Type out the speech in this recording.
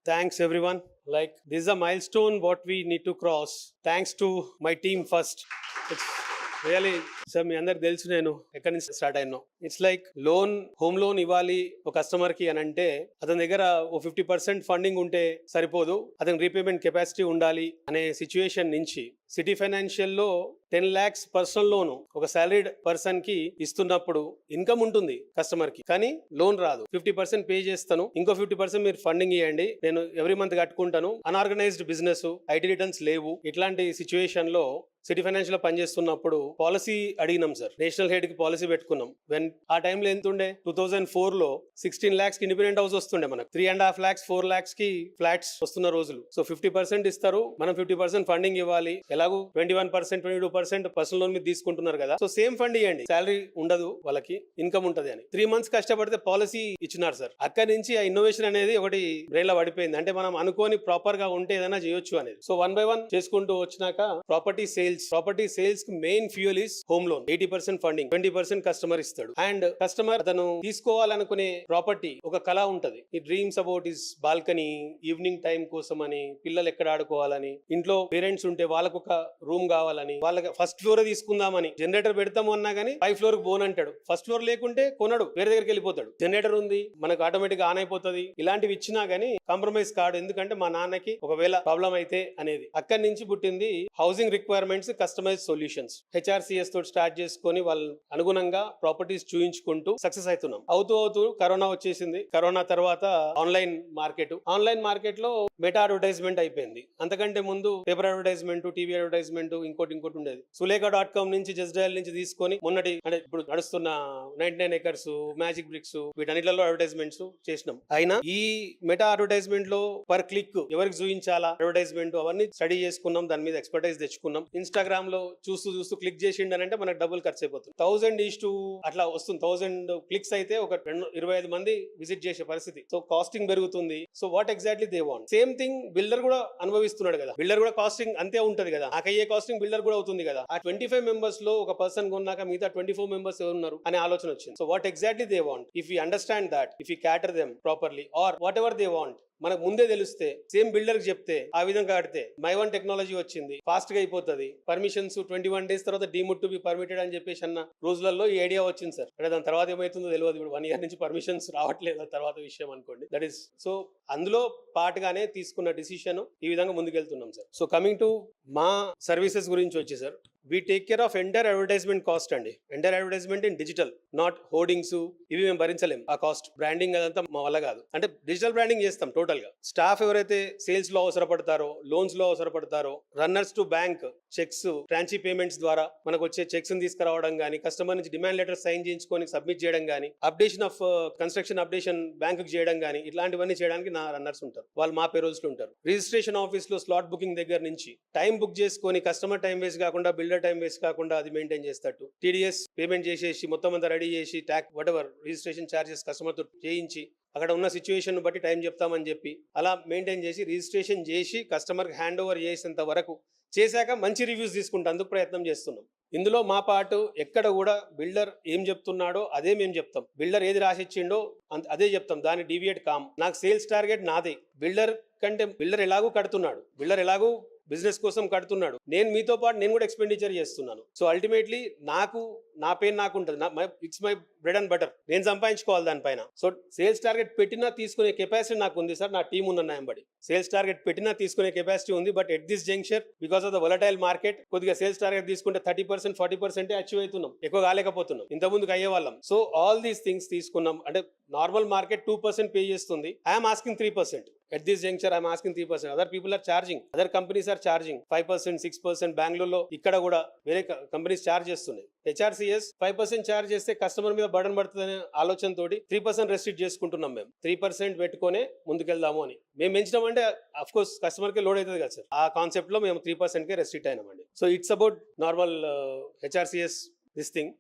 Thanks everyone. Like this is a milestone what we need to cross. Thanks to my team first. It's really sir మీ అందరికి తెలుసు నేను ఎక్కడి నుంచి start అయినా. ఇట్స్ లైక్ హోమ్ లోన్ ఇవ్వాలి ఒక కస్టమర్ కి అని అంటే అతని దగ్గర ఓ 50% ఫండింగ్ ఉంటే సరిపోదు, అతని రీపేమెంట్ కెపాసిటీ ఉండాలి అనే సిచ్యుయేషన్ నుంచి సిటీ ఫైనాన్షియల్ లో 10 lakhs పర్సనల్ లోన్ ఒక సాలరీడ్ పర్సన్ కి ఇస్తున్నప్పుడు ఇన్కమ్ ఉంటుంది కస్టమర్ కి, కానీ లోన్ రాదు. 50% పే చేస్తాను, ఇంకో 50% మీరు ఫండింగ్ ఇవ్వండి, నేను ఎవ్రీ మంత్ కట్టుకుంటాను. అన్ఆర్గనైజ్డ్ బిజినెస్, ఐటీ రిటర్న్స్ లేవు. ఇట్లాంటి సిచ్యువేషన్ లో సిటీ ఫైనాన్స్ లో పనిచేస్తున్నప్పుడు పాలసీ అడిగినాం సార్. నేషనల్ హెడ్ కి పాలసీ పెట్టుకున్నాం. వెన్ ఆ టైంలో ఎంత ఉండే 2004 లో 16 lakhs కి ఇండిపెండెంట్ హౌస్ వస్తుండే, మనకు 3.5 lakhs 4 lakhs కి ఫ్లాట్స్ వస్తున్న రోజులు. సో 50% ఇస్తారు, మనం 50% ఫండింగ్ ఇవ్వాలి. ఎలాగూ 21% 22% పర్సనల్ లోన్ మీద తీసుకుంటున్నారు కదా, సో సేమ్ ఫండ్ ఇవ్వండి, శాలరీ ఉండదు వాళ్ళకి, ఇన్కమ్ ఉంటది అని 3 months కష్టపడితే పాలసీ ఇచ్చినారు సార్. అక్కడి నుంచి ఆ ఇన్నోవేషన్ అనేది ఒకటి బ్రెయిన్ లో పడిపోయింది. అంటే మనం అనుకోని ప్రాపర్ గా ఉంటే ఏదైనా చేయొచ్చు అనేది. సో 1 by 1 చేసుకుంటూ వచ్చినాక ప్రాపర్టీ సేల్స్ కి main fuel is home loan. 80% funding, 20% customer ఇస్తాడు. అండ్ కస్టమర్ అతను తీసుకోవాలనుకునే ప్రాపర్టీ ఒక కళ ఉంటది. ఈ dreams about is balcony, evening time కోసం అని, పిల్లలు ఎక్కడ ఆడుకోవాలని, ఇంట్లో పేరెంట్స్ ఉంటే వాళ్ళకు ఒక రూమ్ కావాలని, వాళ్ళకి ఫస్ట్ ఫ్లోర్ తీసుకుందామని, జనరేటర్ పెడతాము అన్నా గానీ 5th floor కి బోన్ అంటాడు. ఫస్ట్ ఫ్లోర్ లేకుంటే కొనడు, వేరే దగ్గరికి వెళ్ళిపోతాడు. జనరేటర్ ఉంది, మనకు ఆటోమేటిక్ ఆన్ అయిపోతుంది. ఇలాంటివి ఇచ్చినా గానీ కాంప్రమైజ్ కాడు, ఎందుకంటే మా నాన్నకి ఒకవేళ ప్రాబ్లం అయితే అనేది. అక్కడి నుంచి పుట్టింది హౌసింగ్ రిక్వైర్మెంట్స్ కస్టమైజ్ సొల్యూషన్స్. హెచ్ఆర్సిఎస్ తోటి స్టార్ట్ చేసుకొని వాళ్ళు అనుగుణంగా ప్రాపర్టీస్ చూయించుకుంటూ సక్సెస్ అవుతున్నాం. అవుతూ కరోనా వచ్చేసింది. కరోనా తర్వాత ఆన్లైన్ మార్కెట్ లో మెటా అడ్వర్టైజ్మెంట్ అయిపోయింది. అంతకంటే ముందు పేపర్ అడ్వర్టైజ్మెంట్, టీవీ అడ్వర్టైజ్మెంట్, ఇంకోటి ఉండేది. సులేఖ.com నుంచి, జస్ట్ డయల్ నుంచి తీసుకొని మొన్నటి అంటే ఇప్పుడు నడుస్తున్న 99 acres, మ్యాజిక్ బ్రిక్స్, వీటన్నిటిలో అడ్వర్టైజ్మెంట్స్ చేసినాం. అయినా ఈ మెటా అడ్వర్టైజ్మెంట్ లో పర్ క్లిక్ ఎవరికి చూపించాలా అడ్వర్టైజ్మెంట్ అవన్నీ స్టడీ చేసుకున్నాం, దాని మీద ఎక్స్పర్టైజ్ తెచ్చుకున్నాం. ఇన్స్టాగ్రామ్ లో చూస్తూ క్లిక్ చేసిండనంటే మనకు డబ్బులు ఖర్చు అయిపోతుంది. 1000 అట్లా వస్తుంది. 1000 క్లిక్స్ అయితే ఒక 25 మంది విజిట్ చేసే పరిస్థితి. సో కాస్టింగ్ పెరుగుతుంది. So what exactly they want. Same thing builder కూడా అనుభవిస్తున్నాడు కదా. బిల్డర్ కూడా కాస్టింగ్ అంతే ఉంటది కదా, నాకయ్యే కాస్టింగ్ బిల్డర్ కూడా అవుతుంది కదా. ఆ 25 members లో ఒక పర్సన్ కొన్నాక మిగతా 24 members ఎవరున్నారు అనే ఆలోచన వచ్చింది. So what exactly they want, if you understand that, if you cater them properly, or whatever they want మనకు ముందే తెలిస్తే, సేమ్ బిల్డర్ కి చెప్తే, ఆ విధంగా కడితే మై1 టెక్నాలజీ వచ్చింది, ఫాస్ట్ గా అయిపోతుంది. పర్మిషన్స్ 21 days తర్వాత డీముడ్ టు బి పర్మిటెడ్ అని చెప్పేసి అన్న రోజులలో ఈ ఐడియా వచ్చింది సార్. అంటే దాని తర్వాత ఏమైతుందో తెలియదు. ఇప్పుడు 1 year నుంచి పర్మిషన్స్ రావట్లేదు, తర్వాత విషయం అనుకోండి. దట్ ఈస్ సో అందులో పార్ట్ గానే తీసుకున్న డిసిషన్ ఈ విధంగా ముందుకెళ్తున్నాం సార్. సో కమింగ్ టు మా సర్వీసెస్ గురించి వచ్చి sir, we take care of entire advertisement cost అండి. Entire advertisement in digital, not hoardings, ఇవి మేము భరించలేం. ఆ కాస్ట్ బ్రాండింగ్ అదంతా మా వల్ల కాదు. అంటే డిజిటల్ బ్రాండింగ్ చేస్తాం టోటల్ గా. స్టాఫ్ ఎవరైతే సేల్స్ లో అవసరపడతారో, లోన్స్ లో అవసరపడతారో, రన్నర్స్ టు బ్యాంక్, చెక్స్, ట్రాన్సీ పేమెంట్స్ ద్వారా మనకు వచ్చే చెక్స్ తీసుకురావడం గానీ, కస్టమర్ నుంచి డిమాండ్ లెటర్ సైన్ చేయించుకొని సబ్మిట్ చేయడం గానీ, updation of construction updation bank చేయడం గానీ, ఇట్లాంటివన్నీ చేయడానికి నా రన్నర్స్ ఉంటారు. వాళ్ళు మా పేరోల్స్ లో ఉంటారు. రిజిస్ట్రేషన్ ఆఫీస్ లో స్లాట్ బుకింగ్ దగ్గర నుంచి టైం బుక్ చేసుకొని కస్టమర్ టైం వేస్ట్ కాకుండా, బిల్డర్ టైం వేస్ట్ కాకుండా అది మెయింటైన్ చేస్తట్టు, టీడీఎస్ పేమెంట్ చేసేసి మొత్తం అంతా రెడీ చేసి, tax what ever registration charges customer తో చేయించి, అక్కడ ఉన్న సిచ్యువేషన్ బట్టి టైం చెప్తామని చెప్పి అలా మెయింటైన్ చేసి, రిజిస్ట్రేషన్ చేసి కస్టమర్ కి హ్యాండ్ ఓవర్ చేసేంత వరకు చేశాక మంచి రివ్యూస్ తీసుకుంటా అందుకు ప్రయత్నం చేస్తున్నాం. ఇందులో మా పాటు ఎక్కడ కూడా బిల్డర్ ఏం చెప్తున్నాడో అదే మేము చెప్తాం. బిల్డర్ ఏది రాసిచ్చిండో అదే చెప్తాం, దాన్ని డీవియేట్ కామ్. నాకు సేల్స్ టార్గెట్ నాదే. బిల్డర్ కంటే బిల్డర్ ఎలాగూ కడుతున్నాడు, బిల్డర్ ఎలాగూ బిజినెస్ కోసం కడుతున్నాడు, నేను మీతో పాటు నేను కూడా ఎక్స్పెండిచర్ చేస్తున్నాను. సో అల్టిమేట్లీ నా పెయిన్ నాకు ఉంటుంది. It's my bread and butter, నేను సంపాదించుకోవాలి దానిపైన. సో సేల్స్ టార్గెట్ పెట్టినా తీసుకునే కెపాసిటీ నాకు ఉంది సార్. నా టీం ఉన్న నాయంబడి సేల్స్ టార్గెట్ పెట్టినా తీసుకునే కెపాసిటీ ఉంది. But at this junction, because of the volatile market, కొద్దిగా సేల్స్ టార్గెట్ తీసుకుంటే 30% 40% అచీవ్ అవుతున్నాం, ఎక్కువ కాలేకపోతున్నాం. ఇంతకుముందుకు అయ్యే వాళ్ళం. సో ఆల్ దీస్ థింగ్స్ తీసుకున్నాం. అంటే నార్మల్ మార్కెట్ 2% పే చేస్తుంది, I'm asking 3%. At this juncture, I'm asking 3%. Other people are charging. Other companies are charging 5%, 6%. బెంగళూరులో ఇక్కడ కూడా వేరే కంపెనీస్ చార్జ్ చేస్తున్నాయి. హెచ్ఆర్సిఎస్ 5% చార్జ్ చేస్తే కస్టమర్ మీద బర్డన్ పడుతుందనే ఆలోచనతోటి 3% రెస్ట్రిక్ట్ చేసుకుంటున్నాం. మేము 3% పెట్టుకునే ముందుకెళ్దాము అని మేము పెంచడం అంటే అఫ్ కోర్స్ కస్టమర్ కి లోడ్ అవుతుంది కదా సార్. ఆ కాన్సెప్ట్ లో మేము 3% కే రెస్ట్రిక్ట్ అయినామండి. So it's about normal HRCS this thing.